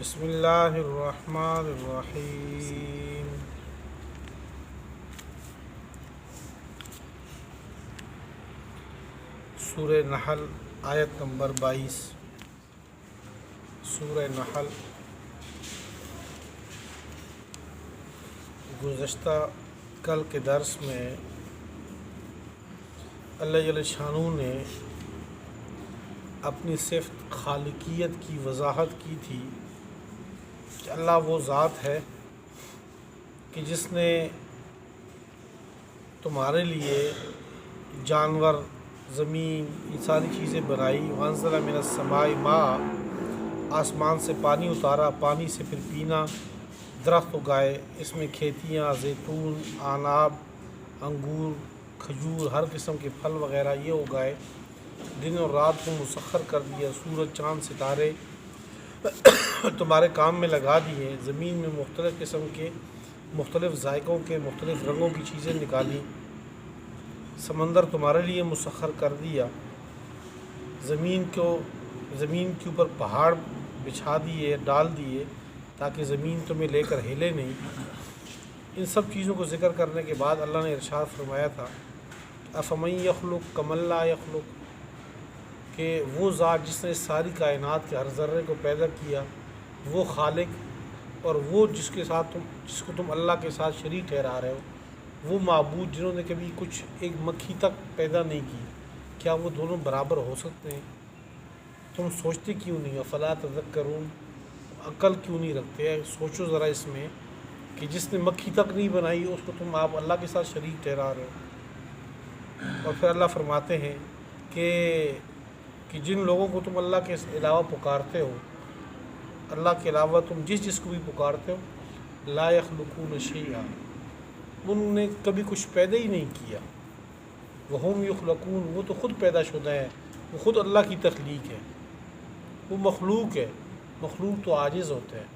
بسم اللہ الرحمن الرحیم۔ سورہ نحل آیت نمبر 22۔ سورہ نحل گزشتہ کل کے درس میں اللہ جل شانہ نے اپنی صفت خالقیت کی وضاحت کی تھی کہ اللہ وہ ذات ہے کہ جس نے تمہارے لیے جانور، زمین، یہ ساری چیزیں بنائی۔ وانزل من السماء ماء، آسمان سے پانی اتارا، پانی سے پھر پینا، درخت اگائے، اس میں کھیتیاں، زیتون، عناب، انگور، کھجور، ہر قسم کے پھل وغیرہ یہ اگائے۔ دن اور رات کو مسخر کر دیا، سورج، چاند، ستارے تمہارے کام میں لگا دیے۔ زمین میں مختلف قسم کے، مختلف ذائقوں کے، مختلف رنگوں کی چیزیں نکالی۔ سمندر تمہارے لیے مسخر کر دیا۔ زمین کے اوپر پہاڑ بچھا دیے، ڈال دیے تاکہ زمین تمہیں لے کر ہلے نہیں۔ ان سب چیزوں کو ذکر کرنے کے بعد اللہ نے ارشاد فرمایا تھا افمن یخلق کمن لا یخلق، کہ وہ ذات جس نے ساری کائنات کے ہر ذرے کو پیدا کیا، وہ خالق، اور وہ جس کو تم اللہ کے ساتھ شریک ٹھہرا رہے ہو، وہ معبود جنہوں نے کبھی کچھ ایک مکھی تک پیدا نہیں کی، کیا وہ دونوں برابر ہو سکتے ہیں؟ تم سوچتے کیوں نہیں ہو؟ فلا تذکرون، عقل کیوں نہیں رکھتے؟ سوچو ذرا اس میں کہ جس نے مکھی تک نہیں بنائی اس کو تم آپ اللہ کے ساتھ شریک ٹھہرا رہے ہو۔ اور پھر اللہ فرماتے ہیں کہ جن لوگوں کو تم اللہ کے علاوہ پکارتے ہو، اللہ کے علاوہ تم جس کو بھی پکارتے ہو، لا یخلقون شیئا، انہوں نے کبھی کچھ پیدا ہی نہیں کیا۔ وہم یخلقون، وہ تو خود پیدا شدہ ہے، وہ خود اللہ کی تخلیق ہے، وہ مخلوق ہے۔ مخلوق تو عاجز ہوتے ہیں،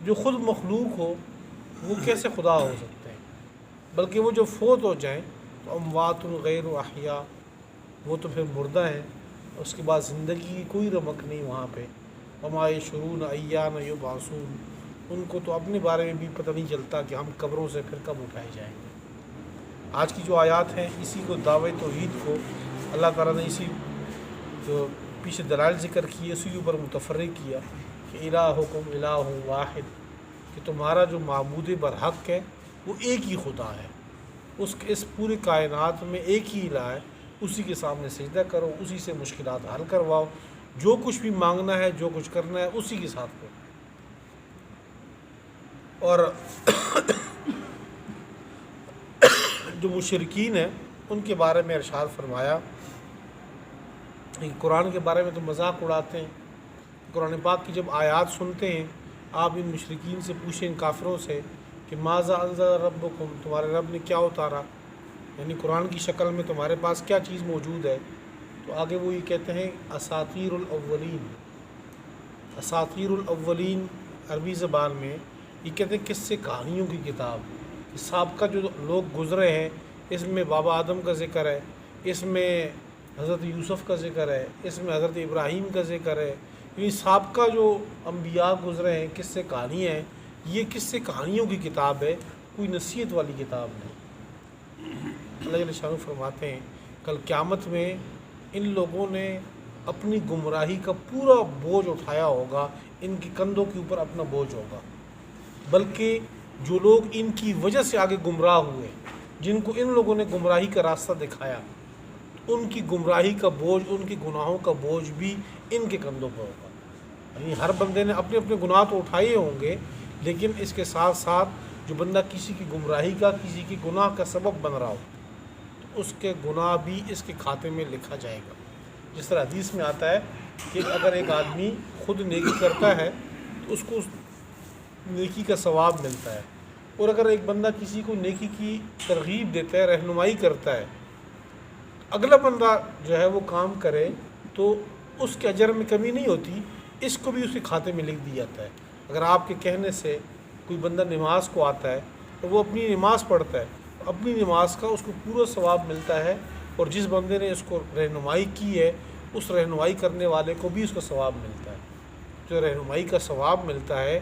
جو خود مخلوق ہو وہ کیسے خدا ہو سکتے ہیں؟ بلکہ وہ جو فوت ہو جائیں تو اموات غیر احیاء، وہ تو پھر مردہ ہیں، اس کے بعد زندگی کی کوئی رمق نہیں وہاں پہ۔ وما یشعرون ایان یبعثون، ان کو تو اپنے بارے میں بھی پتہ نہیں چلتا کہ ہم قبروں سے پھر کب اٹھائے جائیں گے۔ آج کی جو آیات ہیں اسی کو دعوی توحید کو اللہ تعالیٰ نے اسی جو پیچھے دلائل ذکر کیے اسی کے اوپر متفرق کیا کہ الہکم الہ واحد، کہ تمہارا جو معبود برحق ہے وہ ایک ہی خدا ہے، اس پورے کائنات میں ایک ہی الہ ہے، اسی کے سامنے سجدہ کرو، اسی سے مشکلات حل کرواؤ، جو کچھ بھی مانگنا ہے، جو کچھ کرنا ہے اسی کے ساتھ کرو۔ اور جو مشرکین ہیں ان کے بارے میں ارشاد فرمایا، قرآن کے بارے میں تو مذاق اڑاتے ہیں۔ قرآن پاک کی جب آیات سنتے ہیں آپ ان مشرکین سے پوچھیں، ان کافروں سے کہ ماذا انزل ربکم، تمہارے رب نے کیا اتارا، یعنی قرآن کی شکل میں تمہارے پاس کیا چیز موجود ہے، تو آگے وہ یہ کہتے ہیں اساطیر الاولین۔ اساطیر الاولین عربی زبان میں یہ کہتے ہیں قصے کہانیوں کی کتاب۔ سابقہ جو لوگ گزرے ہیں اس میں بابا آدم کا ذکر ہے، اس میں حضرت یوسف کا ذکر ہے، اس میں حضرت ابراہیم کا ذکر ہے، یہ سابقہ جو انبیاء گزرے ہیں قصے کہانیاں ہیں، یہ قصے کہانیوں کی کتاب ہے، کوئی نصیحت والی کتاب نہیں۔ اللہ جل شانہ فرماتے ہیں کل قیامت میں ان لوگوں نے اپنی گمراہی کا پورا بوجھ اٹھایا ہوگا، ان کے کندھوں کے اوپر اپنا بوجھ ہوگا، بلکہ جو لوگ ان کی وجہ سے آگے گمراہ ہوئے، جن کو ان لوگوں نے گمراہی کا راستہ دکھایا، ان کی گمراہی کا بوجھ، ان کے گناہوں کا بوجھ بھی ان کے کندھوں پر ہوگا۔ یعنی ہر بندے نے اپنے اپنے گناہ تو اٹھائے ہوں گے، لیکن اس کے ساتھ ساتھ جو بندہ کسی کی گمراہی کا، کسی کی گناہ کا سبب بن رہا ہو تو اس کے گناہ بھی اس کے کھاتے میں لکھا جائے گا۔ جس طرح حدیث میں آتا ہے کہ اگر ایک آدمی خود نیکی کرتا ہے تو اس کو اس نیکی کا ثواب ملتا ہے، اور اگر ایک بندہ کسی کو نیکی کی ترغیب دیتا ہے، رہنمائی کرتا ہے، اگلا بندہ جو ہے وہ کام کرے تو اس کے اجر میں کمی نہیں ہوتی، اس کو بھی اس کے کھاتے میں لکھ دیا جاتا ہے۔ اگر آپ کے کہنے سے کوئی بندہ نماز کو آتا ہے تو وہ اپنی نماز پڑھتا ہے، اپنی نماز کا اس کو پورا ثواب ملتا ہے، اور جس بندے نے اس کو رہنمائی کی ہے اس رہنمائی کرنے والے کو بھی اس کا ثواب ملتا ہے۔ جو رہنمائی کا ثواب ملتا ہے،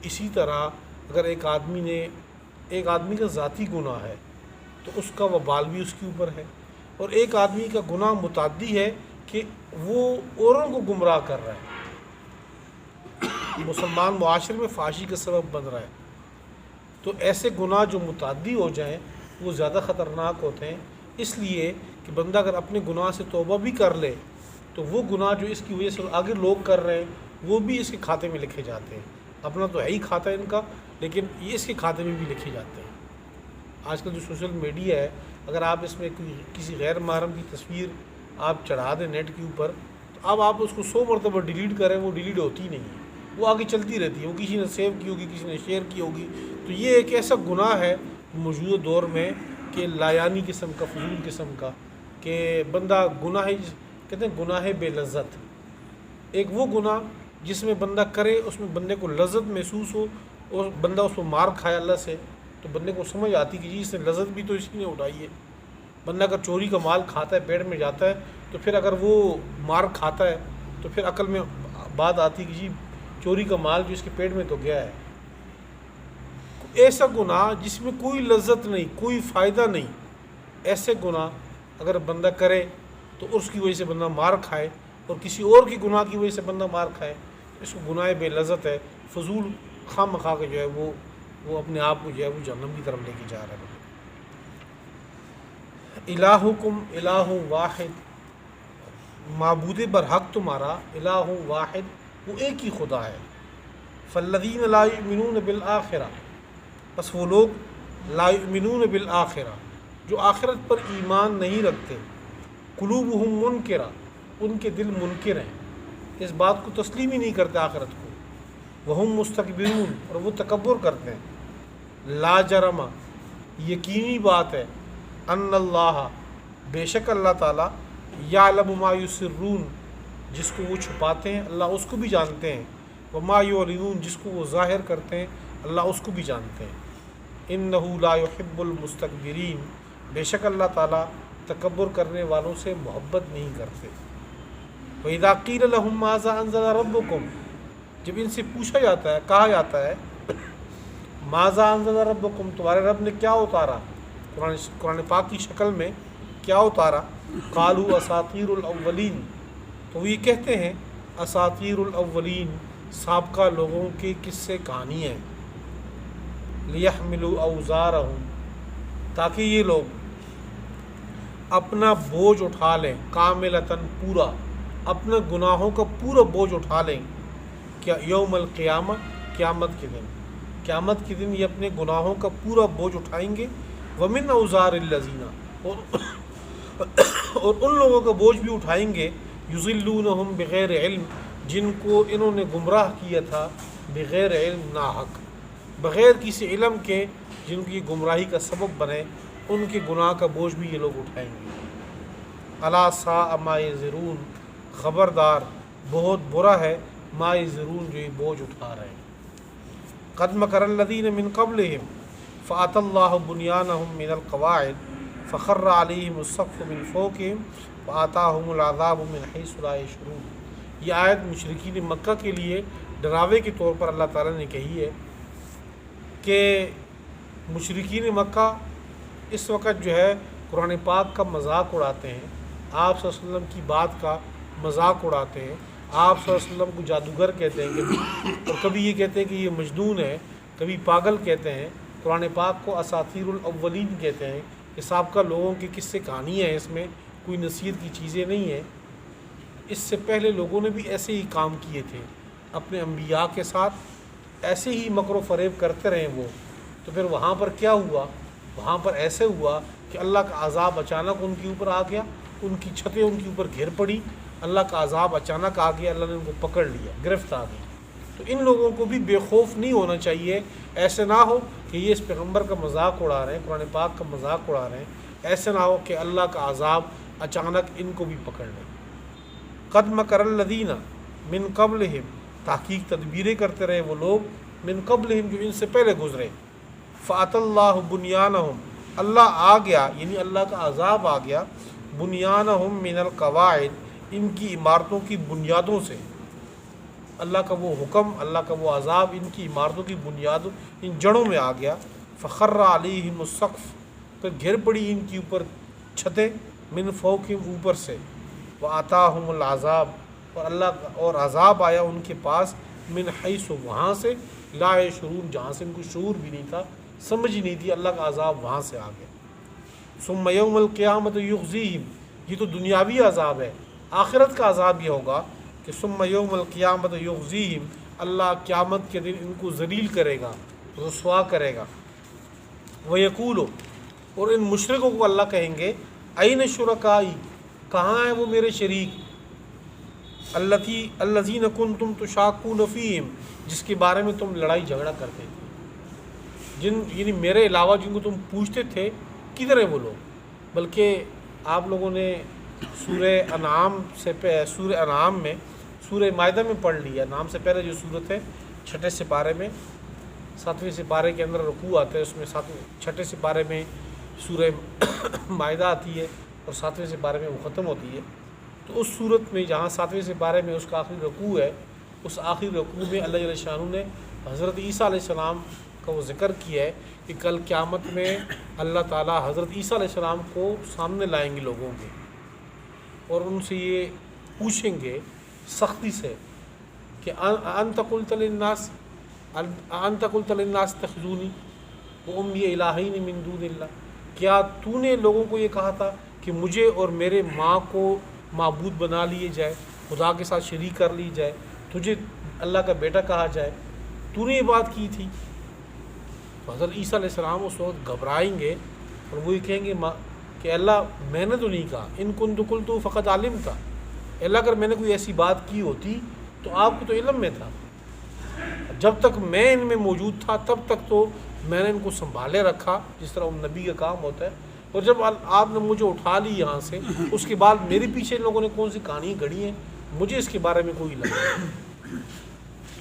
اسی طرح اگر ایک آدمی کا ذاتی گناہ ہے تو اس کا وبال بھی اس کے اوپر ہے، اور ایک آدمی کا گناہ متعدی ہے کہ وہ اوروں کو گمراہ کر رہا ہے، مسلمان معاشرے میں فحاشی کا سبب بن رہا ہے، تو ایسے گناہ جو متعدی ہو جائیں وہ زیادہ خطرناک ہوتے ہیں، اس لیے کہ بندہ اگر اپنے گناہ سے توبہ بھی کر لے تو وہ گناہ جو اس کی وجہ سے آگے لوگ کر رہے ہیں وہ بھی اس کے کھاتے میں لکھے جاتے ہیں، اپنا تو ہے ہی کھاتا ہے ان کا، لیکن یہ اس کے کھاتے میں بھی لکھے جاتے ہیں۔ آج کل جو سوشل میڈیا ہے، اگر آپ اس میں کسی غیر محرم کی تصویر آپ چڑھا دیں نیٹ کے اوپر، تو اب آپ اس کو 100 مرتبہ ڈیلیٹ کریں وہ ڈیلیٹ ہوتی نہیں ہے، وہ آگے چلتی رہتی ہے، وہ کسی نے سیو کی ہوگی، کسی نے شیئر کی ہوگی۔ تو یہ ایک ایسا گناہ ہے موجودہ دور میں کہ لایانی قسم کا، فضول قسم کا، کہ بندہ گناہ کہتے ہیں گناہ بے لذت، ایک وہ گناہ جس میں بندہ کرے اس میں بندے کو لذت محسوس ہو اور بندہ اس کو مار کھائے اللہ سے، تو بندے کو سمجھ آتی کہ جی اس نے لذت بھی تو اسی نے اٹھائی ہے۔ بندہ اگر چوری کا مال کھاتا ہے، پیٹ میں جاتا ہے، تو پھر اگر وہ مار کھاتا ہے تو پھر عقل میں بات آتی کہ جی چوری کا مال جو اس کے پیٹ میں تو گیا ہے۔ ایسا گناہ جس میں کوئی لذت نہیں، کوئی فائدہ نہیں، ایسے گناہ اگر بندہ کرے تو اس کی وجہ سے بندہ مار کھائے، اور کسی اور کی گناہ کی وجہ سے بندہ مار کھائے، اس کو گناہ بے لذت ہے، فضول خواہ مخواہ کے جو ہے وہ اپنے آپ کو جو ہے وہ جہنم کی طرف لے کے جا رہا ہے۔ الہکم الہ واحد، معبود برحق تمہارا، الہ واحد، وہ ایک ہی خدا ہے۔ فالذین لا یؤمنون بالآخرہ، بس وہ لوگ لا یؤمنون بالآخرہ جو آخرت پر ایمان نہیں رکھتے، قلوبہم منکرہ، ان کے دل منکر ہیں، اس بات کو تسلیم ہی نہیں کرتے آخرت کو، وہم مستکبرون، اور وہ تکبر کرتے ہیں۔ لا جرم، یقینی بات ہے، ان اللہ، بے شک اللہ تعالیٰ، یعلم ما یسرون، جس کو وہ چھپاتے ہیں اللہ اس کو بھی جانتے ہیں، وما یعلنون، جس کو وہ ظاہر کرتے ہیں اللہ اس کو بھی جانتے ہیں۔ انہ لا یحب المستکبرین، بے شک اللہ تعالیٰ تکبر کرنے والوں سے محبت نہیں کرتے۔ وَإِذَا قِيلَ لَهُم مَاذَا أَنزَلَ رَبُّكُمْ، جب ان سے پوچھا جاتا ہے، کہا جاتا ہے ماذا انزل ربکم، تمہارے رب نے کیا اتارا، قرآن پاک کی شکل میں کیا اتارا، قالوا اساطیر الاولین، تو وہ یہ کہتے ہیں اساطیر الاولین، سابقہ لوگوں کی قصے کہانی ہیں، لیحملوا اوزارہم، تاکہ یہ لوگ اپنا بوجھ اٹھا لیں، کاملتاً، پورا، اپنے گناہوں کا پورا بوجھ اٹھا لیں، کیا یوم القیامہ، قیامت کے دن، قیامت کے دن یہ اپنے گناہوں کا پورا بوجھ اٹھائیں گے، ومن اوزار الذین، اور ان لوگوں کا بوجھ بھی اٹھائیں گے، یضلونہم بغیر علم، جن کو انہوں نے گمراہ کیا تھا، بغیر علم، ناحق، بغیر کسی علم کے، جن کی گمراہی کا سبب بنے، ان کے گناہ کا بوجھ بھی یہ لوگ اٹھائیں گے۔ الا ساء ما یزرون، خبردار بہت برا ہے، ما یزرون، جو یہ بوجھ اٹھا رہے ہیں۔ قد مکر الذین من قبلہم فأتی اللہ بنیانہم من القواعد فخر علیہم السقف من فوقہم وآتاہم العذاب من حیث لا یشعرون۔ یہ آیت مشرکین مکہ کے لیے ڈراوے کے طور پر اللہ تعالیٰ نے کہی ہے کہ مشرکین مکہ اس وقت جو ہے قرآن پاک کا مذاق اڑاتے ہیں، آپ صلی اللہ علیہ وسلم کی بات کا مذاق اڑاتے ہیں، آپ صلی اللہ علیہ وسلم کو جادوگر کہتے ہیں کبھی، اور کبھی یہ کہتے ہیں کہ یہ مجنون ہے، کبھی پاگل کہتے ہیں، قرآن پاک کو اساطیر الاولین کہتے ہیں، کہ سابقہ لوگوں کی قصے کہانی ہے، اس میں کوئی نصیحت کی چیزیں نہیں ہیں۔ اس سے پہلے لوگوں نے بھی ایسے ہی کام کیے تھے اپنے انبیاء کے ساتھ، ایسے ہی مکر و فریب کرتے رہے وہ، تو پھر وہاں پر کیا ہوا، وہاں پر ایسے ہوا کہ اللہ کا عذاب اچانک ان کے اوپر آ گیا، ان کی چھتیں ان کے اوپر گھر پڑی، اللہ کا عذاب اچانک آ گیا، اللہ نے ان کو پکڑ لیا، گرفت آ گئی۔ تو ان لوگوں کو بھی بے خوف نہیں ہونا چاہیے، ایسے نہ ہو کہ یہ اس پیغمبر کا مذاق اڑا رہے ہیں، قرآن پاک کا مذاق اڑا رہے ہیں، ایسے نہ ہو کہ اللہ کا عذاب اچانک ان کو بھی پکڑ لے۔ قد مکر الذین من قبلہم، تحقیق تدبیریں کرتے رہے وہ لوگ، من قبلہم، جو ان سے پہلے گزرے، فأتی اللہ بنیانہم، اللہ آ گیا، یعنی اللہ کا عذاب آ گیا، بنیانہم من القواعد، ان کی عمارتوں کی بنیادوں سے، اللہ کا وہ حکم، اللہ کا وہ عذاب ان کی عمارتوں کی بنیادوں، ان جڑوں میں آ گیا۔ فخر علیہم السقف، پھر گر پڑی ان کے اوپر چھتیں، من فوقہم اوپر سے، وآتاہم العذاب، اور عذاب آیا ان کے پاس، من حیث وہاں سے، لا یشعرون جہاں سے ان کو شعور بھی نہیں تھا، سمجھ ہی نہیں تھی، اللہ کا عذاب وہاں سے آ گیا۔ ثم یوم القیامت یخزیہم، یہ تو دنیاوی عذاب ہے، آخرت کا عذاب یہ ہوگا کہ ثم یوم القیامت یخزیہم، اللہ قیامت کے دن ان کو ذلیل کرے گا، رسوا کرے گا۔ ویقول، اور ان مشرکوں کو اللہ کہیں گے، این شرکائی، کہاں ہیں وہ میرے شریک، الذین کنتم تشاقون فیہم، جس کے بارے میں تم لڑائی جھگڑا کرتے تھے، یعنی میرے علاوہ جن کو تم پوچھتے تھے، کدھر ہیں وہ لوگ؟ بلکہ آپ لوگوں نے سورہ انعام میں، سورہ مائدہ میں پڑھ لیا، انعام سے پہلے جو صورت ہے 6 سپارے میں، 7ویں سپارے کے اندر رکوع آتا ہے، اس میں 6 سپارے میں سورہ مائدہ آتی ہے اور 7ویں سپارے میں وہ ختم ہوتی ہے۔ تو اس صورت میں جہاں 7ویں سپارے میں اس کا آخری رکوع ہے، اس آخری رکوع میں اللہ جل شانہ نے حضرت عیسیٰ علیہ السلام کا وہ ذکر کیا ہے کہ کل قیامت میں اللہ تعالیٰ حضرت عیسیٰ علیہ السلام کو سامنے لائیں گے لوگوں کے، اور ان سے یہ پوچھیں گے سختی سے کہ انت قلت للناس اتخذونی وأمی الہین من دون اللہ، کیا تو نے لوگوں کو یہ کہا تھا کہ مجھے اور میرے ماں کو معبود بنا لیے جائے، خدا کے ساتھ شریک کر لی جائے، تجھے اللہ کا بیٹا کہا جائے، تو نے یہ بات کی تھی؟ تو حضرت عیسیٰ علیہ السلام اس وقت گھبرائیں گے اور وہ یہ کہیں گے کہ اللہ میں نے تو نہیں کہا، ان کنت قلت فقد علمت، اللہ اگر میں نے کوئی ایسی بات کی ہوتی تو آپ کو تو علم میں تھا، جب تک میں ان میں موجود تھا تب تک تو میں نے ان کو سنبھالے رکھا، جس طرح ان نبی کا کام ہوتا ہے، اور جب آپ نے مجھے اٹھا لی یہاں سے، اس کے بعد میرے پیچھے ان لوگوں نے کون سی کہانی گھڑی ہیں، مجھے اس کے بارے میں کوئی علم نہیں۔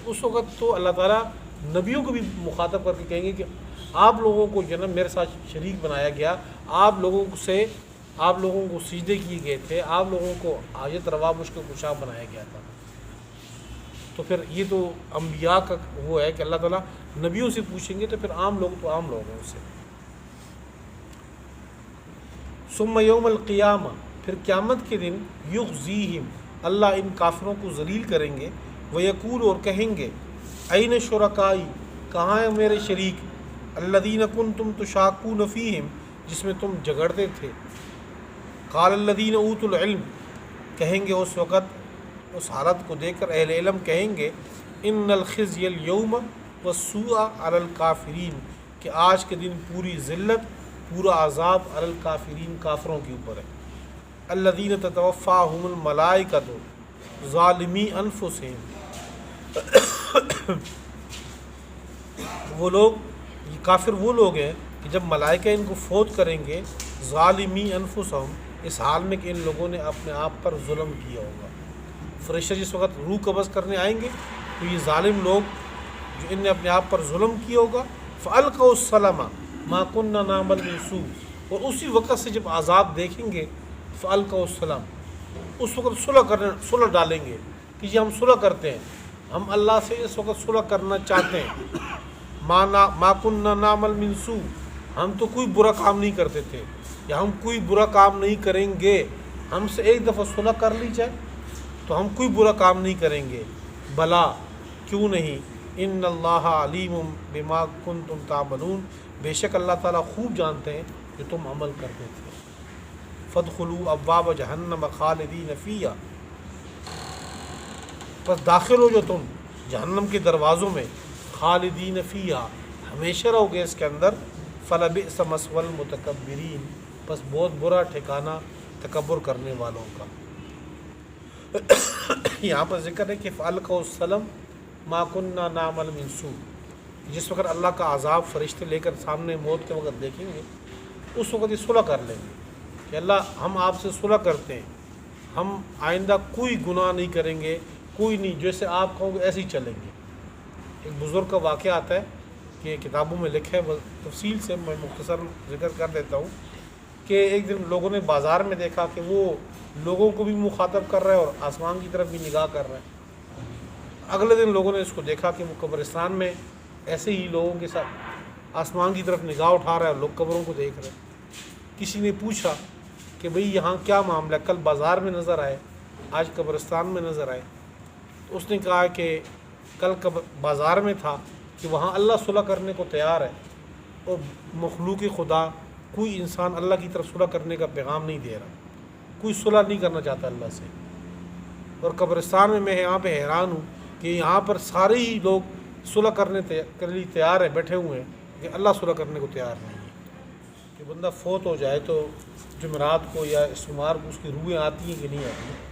اس وقت تو اللہ تعالیٰ نبیوں کو بھی مخاطب کر کے کہیں گے کہ آپ لوگوں کو جو نا میرے ساتھ شریک بنایا گیا، آپ لوگوں کو سجدے کیے گئے تھے، آپ لوگوں کو حاجت روا مشکل کشا بنایا گیا تھا۔ تو پھر یہ تو انبیاء کا وہ ہے کہ اللہ تعالیٰ نبیوں سے پوچھیں گے، تو پھر عام لوگ تو عام لوگ ہیں اس سے۔ ثم یوم القیامہ، پھر قیامت کے دن، یخزیہم، اللہ ان کافروں کو ذلیل کریں گے، ویقول، اور کہیں گے، این شرکائی، کہاں ہیں میرے شریک، الذین کنتم تشاقون فیہم، جس میں تم جھگڑتے تھے۔ قال الذین اوتوا العلم، کہیں گے اس وقت، اس حالت کو دیکھ کر اہل علم کہیں گے، ان الخزی اليوم والسوء علی الکافرین، کہ آج کے دن پوری ذلت، پورا عذاب علی الکافرین، کافروں کے اوپر ہے۔ الذین تتوفاہم الملائکۃ ظالمی انفسہم، وہ لوگ، یہ کافر وہ لوگ ہیں کہ جب ملائکہ ان کو فوت کریں گے، ظالمی انفسہم، اس حال میں کہ ان لوگوں نے اپنے آپ پر ظلم کیا ہوگا۔ فرشتے جس وقت روح قبض کرنے آئیں گے تو یہ ظالم لوگ جو ان نے اپنے آپ پر ظلم کیا ہوگا، فَأَلْقَوْا السَّلَمَ مَا كُنَّا نَعْمَلُ مِنْ سُوءٍ، اور اسی وقت سے جب عذاب دیکھیں گے، فَأَلْقَوْا السَّلَمَ، اس وقت صلح ڈالیں گے کہ جی ہم صلح کرتے ہیں، ہم اللہ سے اس وقت صلح کرنا چاہتے ہیں۔ مَا كُنَّا نَعْمَلُ مِنْ سُوءٍ، ہم تو کوئی برا کام نہیں کرتے تھے، یا ہم کوئی برا کام نہیں کریں گے، ہم سے ایک دفعہ صلح کر لی جائے تو ہم کوئی برا کام نہیں کریں گے۔ بلا، کیوں نہیں، ان اللہ علیم بما کنتم تعملون، بے شک اللہ تعالیٰ خوب جانتے ہیں جو تم عمل کرتے تھے۔ فادخلوا ابواب جہنم خالدین فیہا، بس داخل ہو جو تم جہنم کے دروازوں میں، خالدین فیہا، ہمیشہ رہو گے اس کے اندر، فلبئس مثوی المتکبرین، بس بہت برا ٹھکانہ تکبر کرنے والوں کا۔ یہاں پر ذکر ہے کہ فَأَلْقَوْا السَّلَمَ مَا كُنَّا نَعْمَلُ مِنْ سُوءٍ، جس وقت اللہ کا عذاب فرشتے لے کر سامنے موت کے وقت دیکھیں گے، اس وقت یہ صلح کر لیں گے کہ اللہ ہم آپ سے صلح کرتے ہیں، ہم آئندہ کوئی گناہ نہیں کریں گے، کوئی نہیں، جیسے آپ کہو گے ایسے ہی چلیں گے۔ ایک بزرگ کا واقعہ آتا ہے کہ کتابوں میں لکھا ہے، تفصیل سے میں مختصر ذکر کر دیتا ہوں، کہ ایک دن لوگوں نے بازار میں دیکھا کہ وہ لوگوں کو بھی مخاطب کر رہا ہے اور آسمان کی طرف بھی نگاہ کر رہا ہے۔ اگلے دن لوگوں نے اس کو دیکھا کہ وہ قبرستان میں ایسے ہی لوگوں کے ساتھ آسمان کی طرف نگاہ اٹھا رہا ہے اور لوگ قبروں کو دیکھ رہے ہیں۔ کسی نے پوچھا کہ بھئی یہاں کیا معاملہ ہے، کل بازار میں نظر آئے، آج قبرستان میں نظر آئے۔ تو اس نے کہا کہ کل بازار میں تھا کہ وہاں اللہ صلح کرنے کو تیار ہے، اور مخلوق خدا کوئی انسان اللہ کی طرف صلح کرنے کا پیغام نہیں دے رہا، کوئی صلح نہیں کرنا چاہتا اللہ سے۔ اور قبرستان میں یہاں پہ حیران ہوں کہ یہاں پر سارے ہی لوگ صلح کرنے کے لیے تیار ہیں، بیٹھے ہوئے ہیں، کہ اللہ صلح کرنے کو تیار نہیں ہے۔ کہ بندہ فوت ہو جائے تو جمعرات کو یا سوموار کو اس کی روحیں آتی ہیں کہ نہیں آتی ہیں۔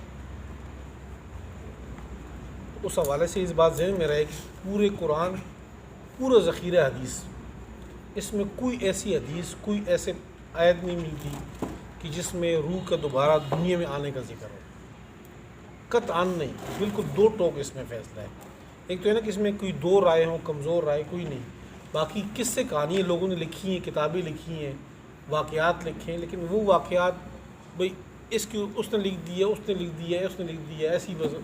اس حوالے سے اس بات ذہن میں رہے کہ پورے قرآن پورا ذخیرہ حدیث، اس میں کوئی ایسی حدیث، کوئی ایسے آیت نہیں ملتی کہ جس میں روح کا دوبارہ دنیا میں آنے کا ذکر ہو، قطعاً نہیں۔ بالکل دو ٹوک اس میں فیصلہ ہے۔ ایک تو ہے نا کہ اس میں کوئی دو رائے ہوں، کمزور رائے کوئی نہیں، باقی کس سے کہانیاں لوگوں نے لکھی ہیں، کتابیں لکھی ہیں، واقعات لکھے ہیں، لیکن وہ واقعات بھئی اس نے لکھ دیا، اس نے لکھ دیا، اس نے لکھ دیا، ایسی بس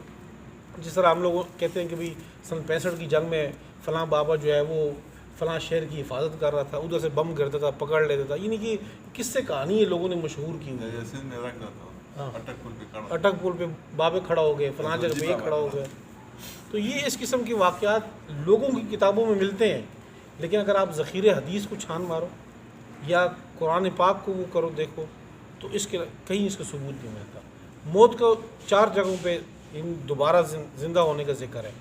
جس طرح ہم لوگ کہتے ہیں کہ بھئی سن 65 کی جنگ میں فلاں بابا جو ہے وہ فلاں شہر کی حفاظت کر رہا تھا، ادھر سے بم گرتا تھا، پکڑ لیتا تھا، یعنی کہ کس سے کہانی ہے لوگوں نے مشہور کی ہوئی ہے۔ اٹک پل پہ بابے کھڑا ہو گئے، فلاں جگہ پہ یہ کھڑا ہو گئے۔ تو یہ اس قسم کے واقعات لوگوں کی کتابوں میں ملتے ہیں، لیکن اگر آپ ذخیرہ حدیث کو چھان مارو یا قرآن پاک کو وہ کرو دیکھو تو اس کے کہیں اس کا ثبوت نہیں ملتا۔ موت کو 4 جگہوں پہ دوبارہ زندہ ہونے کا ذکر ہے۔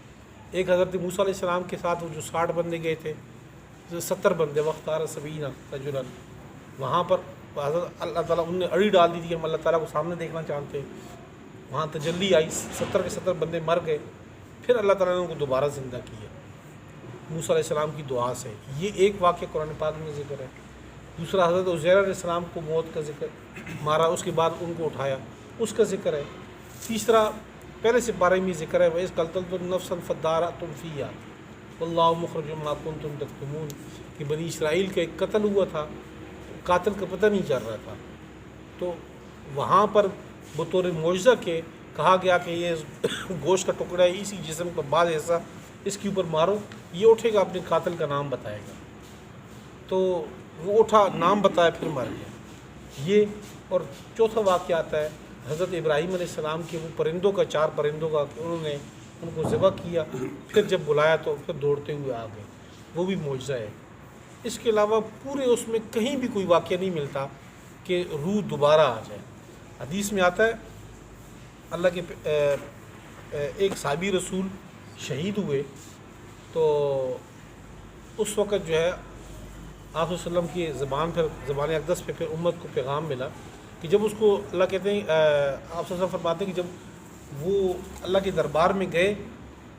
ایک حضرت موسیٰ علیہ السلام کے ساتھ وہ جو 60 بندے گئے تھے، 70 بندے، وختار 70 رجلا، وہاں پر حضرت اللہ تعالیٰ ان نے اڑی ڈال دی تھی کہ ہم اللہ تعالیٰ کو سامنے دیکھنا چاہتے، وہاں تجلی آئی، 70 کے 70 بندے مر گئے، پھر اللہ تعالیٰ نے ان کو دوبارہ زندہ کیا موسیٰ علیہ السلام کی دعا سے۔ یہ ایک واقعہ قرآن پاک میں ذکر ہے۔ دوسرا حضرت عزیر علیہ السلام کو موت کا ذکر، مارا، اس کے بعد ان کو اٹھایا، اس کا ذکر ہے۔ تیسرا پہلے سے بارے میں ذکر ہے، وَإِذْ قَتَلْتُمْ نَفْسًا فَادَّارَأْتُمْ فِيهَا وَاللَّهُ مُخْرِجٌ مَا كُنتُمْ تَكْتُمُونَ، کہ بنی اسرائیل کا ایک قتل ہوا تھا، قاتل کا پتہ نہیں چل رہا تھا، تو وہاں پر بطور معجزہ کے کہا گیا کہ یہ گوشت کا ٹکڑا ہے، اسی جسم کا بعض حصہ اس کے اوپر مارو، یہ اٹھے گا اپنے قاتل کا نام بتائے گا۔ تو وہ اٹھا، نام بتایا، پھر مر گیا۔ یہ اور چوتھا واقعہ آتا ہے حضرت ابراہیم علیہ السلام کے وہ پرندوں کا، 4 پرندوں کا، کہ انہوں نے ان کو ذبح کیا، پھر جب بلایا تو پھر دوڑتے ہوئے آ گئے، وہ بھی معجزہ ہے۔ اس کے علاوہ پورے اس میں کہیں بھی کوئی واقعہ نہیں ملتا کہ روح دوبارہ آ جائے۔ حدیث میں آتا ہے اللہ کے ایک صحابی رسول شہید ہوئے، تو اس وقت جو ہے آپ صلی اللہ علیہ وسلم کی زبان اقدس پہ پھر امت کو پیغام ملا کہ جب اس کو اللہ کہتے ہیں، آپ صلی اللہ علیہ وسلم فرماتے ہیں کہ جب وہ اللہ کے دربار میں گئے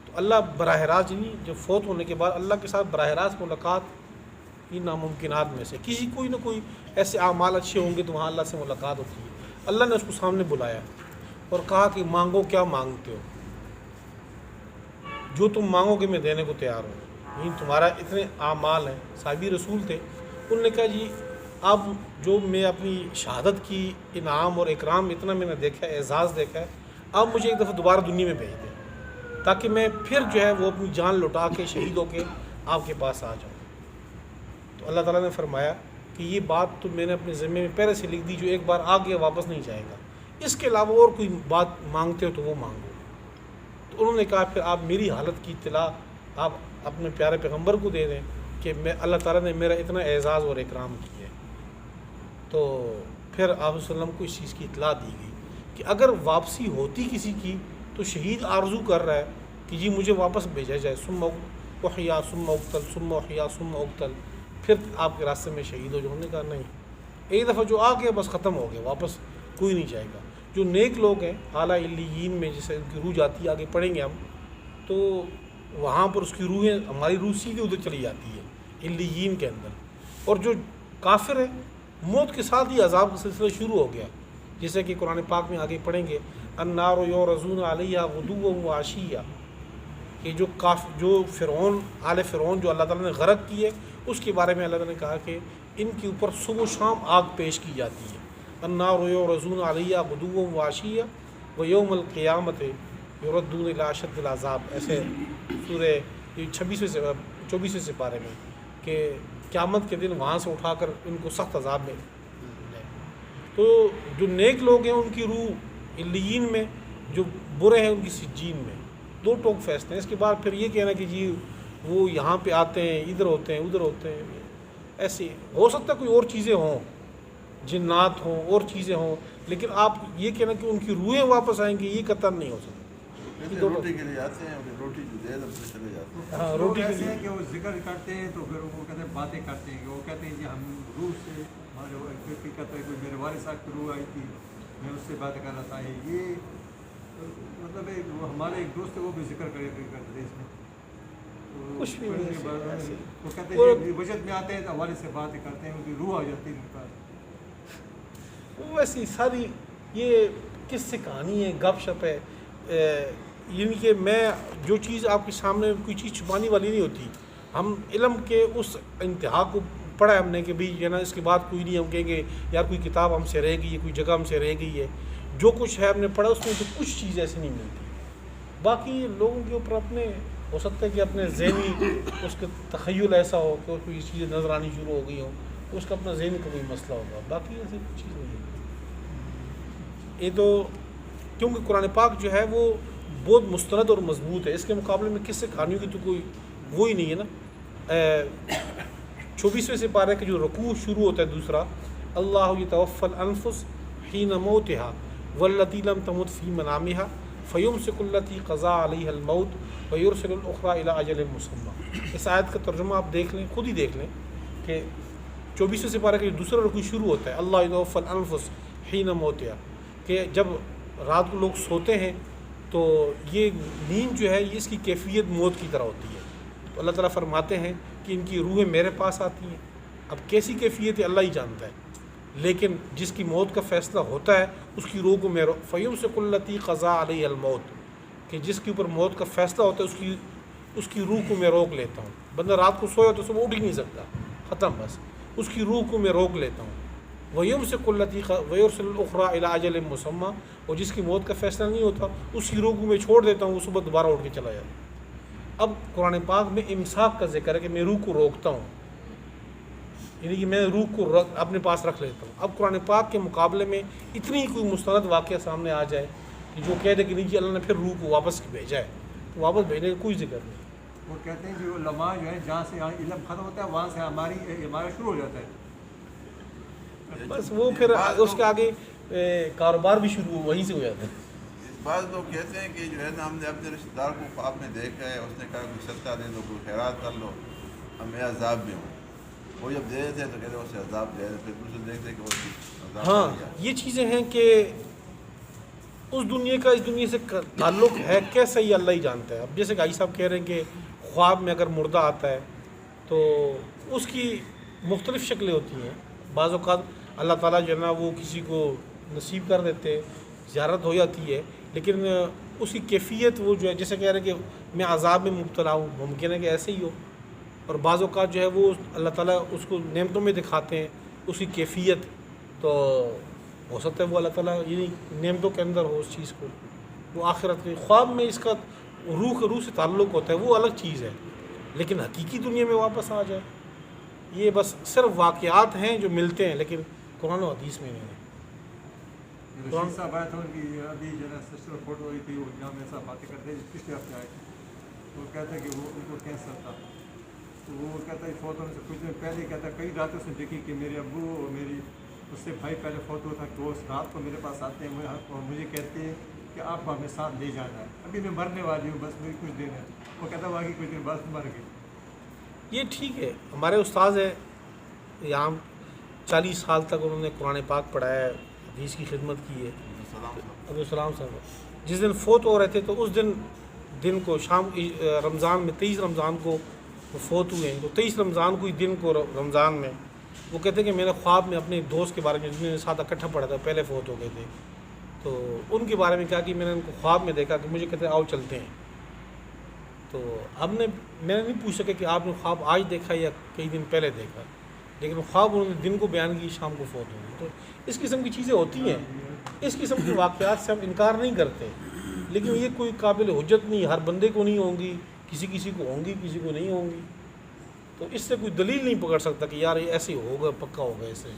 تو اللہ براہ راست، یعنی جب فوت ہونے کے بعد اللہ کے ساتھ براہ راست ملاقات یہ ناممکنات میں سے کوئی نہ کوئی ایسے اعمال اچھے ہوں گے تو وہاں اللہ سے ملاقات ہوتی ہے۔ اللہ نے اس کو سامنے بلایا اور کہا کہ مانگو، کیا مانگتے ہو، جو تم مانگو گے میں دینے کو تیار ہوں، یعنی تمہارا اتنے اعمال ہیں۔ صحابی رسول تھے، انہوں نے کہا جی اب جو میں اپنی شہادت کی انعام اور اکرام اتنا میں نے دیکھا ہے، اعزاز دیکھا ہے، اب مجھے ایک دفعہ دوبارہ دنیا میں بھیج دیں تاکہ میں پھر جو ہے وہ اپنی جان لوٹا کے شہید ہو کے آپ کے پاس آ جاؤں۔ تو اللہ تعالیٰ نے فرمایا کہ یہ بات تو میں نے اپنے ذمے میں پہلے سے لکھ دی، جو ایک بار آ گیا واپس نہیں جائے گا، اس کے علاوہ اور کوئی بات مانگتے ہو تو وہ مانگو۔ تو انہوں نے کہا پھر آپ میری حالت کی اطلاع آپ اپنے پیارے پیغمبر کو دے دیں کہ میں اللہ تعالیٰ نے میرا اتنا اعزاز اور اکرام کیا ہے۔ تو پھر آپ صلی اللہ علیہ وسلم کو اس چیز کی اطلاع دی گئی کہ اگر واپسی ہوتی کسی کی تو شہید آرزو کر رہا ہے کہ جی مجھے واپس بھیجا جائے، ثم احیا ثم اقتل ثم احیا ثم اقتل، پھر آپ کے راستے میں شہید ہو جاؤ۔ انہوں نے کہا نہیں، ایک دفعہ جو آ گیا بس ختم ہو گیا، واپس کوئی نہیں جائے گا۔ جو نیک لوگ ہیں اعلیٰ علیین میں جسے ان کی روح جاتی ہے، آگے پڑھیں گے ہم، تو وہاں پر اس کی روحیں، ہماری روح سیدھی ادھر چلی جاتی ہے علیین کے اندر۔ اور جو کافر ہے موت کے ساتھ ہی عذاب کا سلسلہ شروع ہو گیا، جیسے کہ قرآن پاک میں آگے پڑھیں گے النار یعرضون علیہا غدوا وعشیا، کہ جو فرعون، آل فرعون جو اللہ تعالیٰ نے غرق کیے، اس کے بارے میں اللہ تعالیٰ نے کہا کہ ان کے اوپر صبح و شام آگ پیش کی جاتی ہے۔ النار یعرضون علیہا غدوا وعشیا ویوم القیامت یردون الی اشد العذاب، ایسے سورہ 24ویں سپارے میں، کہ قیامت کے دن وہاں سے اٹھا کر ان کو سخت عذاب میں لیں۔ تو جو نیک لوگ ہیں ان کی روح علیین میں، جو برے ہیں ان کی سجین میں، دو ٹوک فیصلے ہیں۔ اس کے بعد پھر یہ کہنا کہ جی وہ یہاں پہ آتے ہیں، ادھر ہوتے ہیں، ادھر ہوتے ہیں، ایسے ہو سکتا ہے کوئی اور چیزیں ہوں، جنات ہوں، اور چیزیں ہوں، لیکن آپ یہ کہنا کہ ان کی روحیں واپس آئیں گی، یہ قطعاً نہیں ہو سکتا۔ روٹی کے لیے آتے ہیں، روٹی جو دے دو چلے جاتے ہیں۔ ہاں، روٹی کے ایسے لیے ہیں کہ وہ ذکر کرتے ہیں تو پھر وہ کہتے ہیں باتیں کرتے ہیں، کہ وہ کہتے ہیں کہ ہم روح سے ہمارے کہتا ہے کوئی میرے والد صاحب کی روح آئی تھی، میں اس سے بات کر رہا تھا۔ یہ مطلب وہ ہمارے ایک دوست ہے، وہ بھی ذکر کرتے تھے اس میں، کچھ بھی پڑھنے کے نہیں بعد ایسے۔ وہ کہتے ہیں کہ وجد میں آتے ہیں تو والد سے باتیں کرتے ہیں، ان کی روح آ جاتی ہے ان کے پاس۔ ویسی ساری یہ کس سے کہانی ہے، گپ شپ ہے، یعنی کہ میں جو چیز آپ کے سامنے کوئی چیز چھپانے والی نہیں ہوتی، ہم علم کے اس انتہا کو پڑھا ہے ہم نے کہ بھئی جو ہے نا اس کے بعد کوئی نہیں، ہم کہیں گے یار کوئی کتاب ہم سے رہ گئی ہے، کوئی جگہ ہم سے رہ گئی ہے، جو کچھ ہے ہم نے پڑھا اس میں تو کچھ چیز ایسی نہیں ملتی۔ باقی لوگوں کے اوپر اپنے ہو سکتا ہے کہ اپنے ذہنی اس کا تخیل ایسا ہو کہ اس کو یہ چیزیں نظر آنی شروع ہو گئی ہوں، تو اس کا اپنا ذہن کا کوئی مسئلہ ہوگا، باقی ایسی کچھ چیز نہیں ہے۔ یہ تو کیونکہ قرآن پاک جو ہے وہ بہت مستند اور مضبوط ہے، اس کے مقابلے میں کس سے کہانیوں کی تو کوئی وہی نہیں ہے نا۔ 24ویں سپارے کا جو رکوع شروع ہوتا ہے دوسرا، اللہ یتوفی الانفس حین موتها واللتی لم تمت فی منامها فیمسک التی قضا علیہا الموت ویرسل الاخری الی اجل مسمى۔ اس آیت کا ترجمہ آپ دیکھ لیں، خود ہی دیکھ لیں کہ 24ویں سپارے کا جو دوسرا رکوع شروع ہوتا ہے، اللہ یتوفی الانفس حین موتها، کہ جب رات کو لوگ سوتے ہیں تو یہ نیند جو ہے یہ اس کی کیفیت موت کی طرح ہوتی ہے، تو اللہ تعالیٰ فرماتے ہیں کہ ان کی روحیں میرے پاس آتی ہیں، اب کیسی کیفیت ہے اللہ ہی جانتا ہے، لیکن جس کی موت کا فیصلہ ہوتا ہے اس کی روح کو میں فیمسک التی قضا علیہ الموت، کہ جس کے اوپر موت کا فیصلہ ہوتا ہے اس کی روح کو میں روک لیتا ہوں۔ بندہ رات کو سویا تو صبح اٹھ ہی نہیں سکتا، ختم، بس اس کی روح کو میں روک لیتا ہوں۔ وَيُمْسِكُ الَّتِي وَيُرْسِلُ الْأُخْرَىٰ إِلَىٰ أَجَلٍ مُّسَمًّى، اور جس کی موت کا فیصلہ نہیں ہوتا اس کی روح کو میں چھوڑ دیتا ہوں، وہ صبح دوبارہ اٹھ کے چلا جاتا ہے۔ اب قرآن پاک میں امساک کا ذکر ہے کہ میں روح کو روکتا ہوں، یعنی کہ میں روح کو اپنے پاس رکھ لیتا ہوں۔ اب قرآن پاک کے مقابلے میں اتنی کوئی مستند واقعہ سامنے آ جائے کہ جو کہہ دے کہ نہیں جی اللہ نے پھر روح کو واپس بھیجا ہے، تو واپس بھیجنے کا کوئی ذکر نہیں۔ وہ کہتے ہیں کہ علماء جو ہے جہاں سے علم ختم ہوتا ہے وہاں سے ہمارا شروع ہو جاتا ہے، بس وہ پھر اس کے آگے کاروبار بھی شروع وہیں سے ہو جاتا ہے۔ بعض لوگ کہتے ہیں کہ جو ہے نا ہم نے اپنے رشتہ دار کو خواب میں دیکھا ہے، اس نے کہا کوئی صدقہ دے دو، کوئی خیرات کر لو، میں عذاب میں ہوں۔ وہ جب دے دیتے ہیں تو کہتے ہیں اسے عذاب دے دیتے، پھر دوسرے دیکھتے ہیں کہ وہ عذاب ہاں، دے دیا۔ یہ چیزیں ہیں کہ اس دنیا کا اس دنیا سے تعلق ہے کیسا یہ اللہ ہی جانتا ہے۔ اب جیسے کہ آئی صاحب کہہ رہے ہیں کہ خواب میں اگر مردہ آتا ہے تو اس کی مختلف شکلیں ہوتی ہیں، بعض اوقات اللہ تعالیٰ جو ہے نا وہ کسی کو نصیب کر دیتے، زیارت ہو جاتی ہے، لیکن اس کی کیفیت وہ جو ہے جیسے کہہ رہے ہیں کہ میں عذاب میں مبتلا ہوں، ممکن ہے کہ ایسے ہی ہو، اور بعض اوقات جو ہے وہ اللہ تعالیٰ اس کو نعمتوں میں دکھاتے ہیں اس کی کیفیت، تو ہو سکتا ہے وہ اللہ تعالیٰ یعنی نعمتوں کے اندر ہو اس چیز کو، وہ آخرت میں خواب میں اس کا روح سے تعلق ہوتا ہے، وہ الگ چیز ہے، لیکن حقیقی دنیا میں واپس آ جائے یہ بس صرف واقعات ہیں جو ملتے ہیں، لیکن قرآن و حدیث میں نہیں ہے۔ رشید صاحب آئے تھے، ان کی ابھی جو ہے سسٹر فوٹو ہوئی تھی، وہ جہاں میں صاحب باتیں کرتے ہیں، پچھلے ہفتے آئے تھے، تو وہ کہتے ہیں کہ وہ ان کو کینسر تھا، تو وہ کہتا ہے فوت ہونے سے کچھ دن پہلے کہتا ہے کئی راتوں سے دیکھی کہ میرے ابو اور میری اس سے بھائی پہلے فوت ہوا تھا، کہ وہ اس رات کو میرے پاس آتے ہیں اور مجھے کہتے ہیں کہ آپ کو ہمیں ساتھ لے جانا ہے، ابھی میں مرنے والی ہوں، بس میری کچھ دن ہے۔ وہ کہتا ہے باقی کچھ دن بعد مر گئی۔ یہ ٹھیک ہے، ہمارے استاذ ہیں یہاں 40 سال تک انہوں نے قرآن پاک پڑھایا ہے، حدیث کی خدمت کی ہے، عبدالسلام صاحب جس دن فوت ہو رہے تھے تو اس دن کو شام رمضان میں 23 رمضان کو وہ فوت ہوئے ہیں، تو 23 رمضان کو ہی دن کو رمضان میں وہ کہتے ہیں کہ میں نے خواب میں اپنے دوست کے بارے میں جن نے ساتھ اکٹھا پڑھا تھا پہلے فوت ہو گئے تھے، تو ان کے بارے میں کہا کہ میں نے ان کو خواب میں دیکھا کہ مجھے کہتے ہیں آؤ چلتے ہیں، تو میں نے نہیں پوچھ سکا کہ آپ نے خواب آج دیکھا یا کئی دن پہلے دیکھا، لیکن خواب انہوں نے دن کو بیان کی، شام کو فوت ہو گئی۔ تو اس قسم کی چیزیں ہوتی ہیں، اس قسم کے واقعات سے ہم انکار نہیں کرتے، لیکن یہ کوئی قابل حجت نہیں، ہر بندے کو نہیں ہوں گی، کسی کسی کو ہوں گی، کسی کو نہیں ہوں گی، تو اس سے کوئی دلیل نہیں پکڑ سکتا کہ یار یہ ایسے ہوگا، پکا ہوگا ایسے.